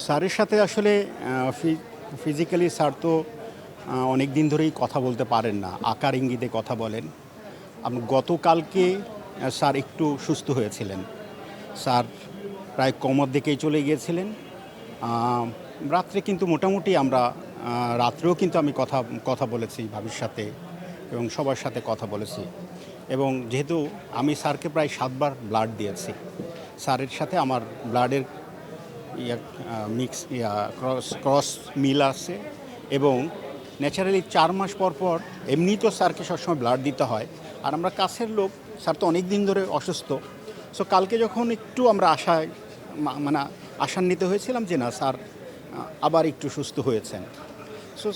স্যারের সাথে আসলে ফিজিক্যালি স্যার তো অনেক দিন ধরেই কথা বলতে পারেন না, আকার ইঙ্গিতে কথা বলেন। গতকালকে স্যার একটু সুস্থ হয়েছিলেন। স্যার প্রায় কমার দিকেই চলে গিয়েছিলেন। রাত্রে কিন্তু মোটামুটি আমরা রাত্রেও কিন্তু আমি কথা কথা বলেছি ভাবির সাথে এবং সবার সাথে কথা বলেছি। এবং যেহেতু আমি স্যারকে প্রায় ৭ বার ব্লাড দিয়েছি, স্যারের সাথে আমার ব্লাডের মিক্স ক্রস মিল আছে। এবং ন্যাচারালি ৪ মাস পর পর এমনি তো স্যারকে সবসময় ব্লাড দিতে হয়, আর আমরা কাছের লোক, স্যার তো অনেক দিন ধরে অসুস্থ। সো কালকে যখন একটু আমরা মানে আশান্বিত হয়েছিলাম যে না স্যার আবার একটু সুস্থ হয়েছেন। সো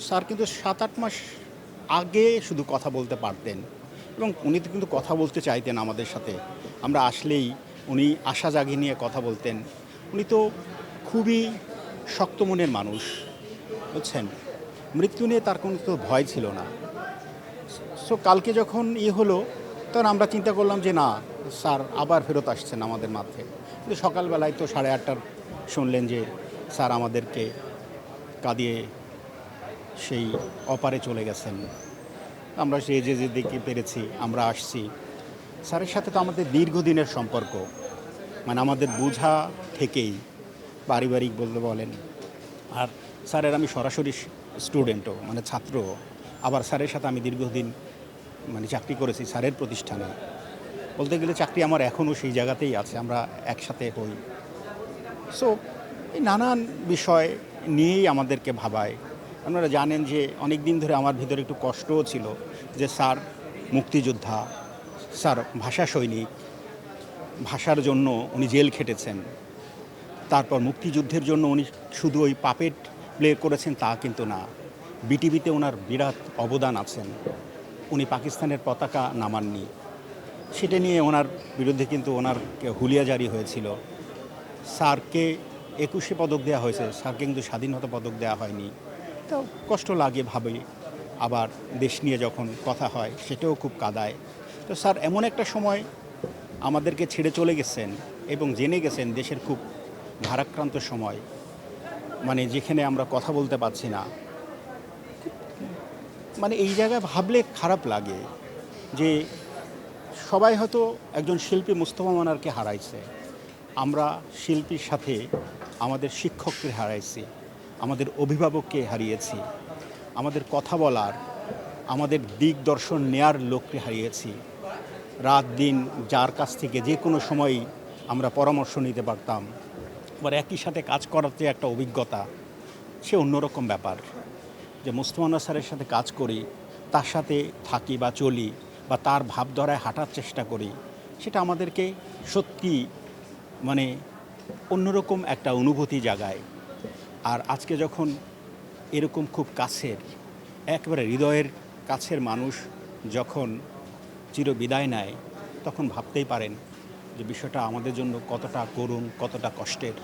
স্যার কিন্তু ৭-৮ মাস আগে শুধু কথা বলতে পারতেন, এবং উনি তো কিন্তু কথা বলতে চাইতেন আমাদের সাথে। আমরা আসলেই উনি আশা জাগিয়ে নিয়ে কথা বলতেন। উনি তো খুবই শক্ত মনের মানুষ, বুঝছেন? মৃত্যু নিয়ে তার কোনো তো ভয় ছিল না। সো কালকে যখন হলো, তখন আমরা চিন্তা করলাম যে না, স্যার আবার ফেরত আসছেন আমাদের মাঝে। কিন্তু সকালবেলায় তো 8:30 শুনলেন যে স্যার আমাদেরকে কাঁদিয়ে সেই অপারে চলে গেছেন। আমরা যে দেখতে পেরেছি, আমরা আসছি। স্যারের সাথে তো আমাদের দীর্ঘদিনের সম্পর্ক, মানে আমাদের বোঝা থেকেই, পারিবারিক বলতে বলেন। আর স্যারের আমি সরাসরি স্টুডেন্টও, মানে ছাত্র। আবার স্যারের সাথে আমি দীর্ঘদিন মানে চাকরি করেছি স্যারের প্রতিষ্ঠানে। বলতে গেলে চাকরি আমার এখনও সেই জায়গাতেই আছে, আমরা একসাথে হই। সো এই নানান বিষয় নিয়েই আমাদেরকে ভাবায়। আপনারা জানেন যে অনেক দিন ধরে আমার ভিতরে একটু কষ্টও ছিল যে স্যার মুক্তিযোদ্ধা, স্যার ভাষা সৈনিক, ভাষার জন্য উনি জেল খেটেছেন। তারপর মুক্তিযুদ্ধের জন্য উনি শুধু ওই পাপেট প্লে করেছেন তা কিন্তু না, বিটিভিতে ওনার বিরাট অবদান আছেন। উনি পাকিস্তানের পতাকা নামাননি, সেটা নিয়ে ওনার বিরুদ্ধে কিন্তু ওনারকে হুলিয়া জারি হয়েছিল। স্যারকে 21শে পদক দেওয়া হয়েছে, স্যারকে কিন্তু স্বাধীনতা পদক দেওয়া হয়নি। তো কষ্ট লাগে ভাবে। আবার দেশ নিয়ে যখন কথা হয় সেটাও খুব কাঁদায়। তো স্যার এমন একটা সময় আমাদেরকে ছেড়ে চলে গেছেন এবং জেনে গেছেন দেশের খুব ভারাক্রান্ত সময়, মানে যেখানে আমরা কথা বলতে পারছি না। মানে এই জায়গায় ভাবলে খারাপ লাগে যে সবাই হয়তো একজন শিল্পী মুস্তফা মনোয়ারকে হারাইছে, আমরা শিল্পীর সাথে আমাদের শিক্ষককে হারাইছি, আমাদের অভিভাবককে হারিয়েছি, আমাদের কথা বলার, আমাদের দিকদর্শন নেয়ার লোককে হারিয়েছি। রাত দিন যার কাছ থেকে যে কোনো সময়ই আমরা পরামর্শ নিতে পারতাম, আবার একই সাথে কাজ করার যে একটা অভিজ্ঞতা, সে অন্যরকম ব্যাপার। যে মুস্তফা মনোয়ার স্যারের সাথে কাজ করি, তার সাথে থাকি বা চলি, বা তার ভাবধারায় হাঁটার চেষ্টা করি, সেটা আমাদেরকে সত্যি মানে অন্যরকম একটা অনুভূতি জাগায়। আর আজকে যখন এরকম খুব কাছের, একেবারে হৃদয়ের কাছের মানুষ যখন চিরবিদায় নেয়, তখন ভাবতেই পারেন যে বিষয়টা আমাদের জন্য কতটা করুণ, কতটা কষ্টের।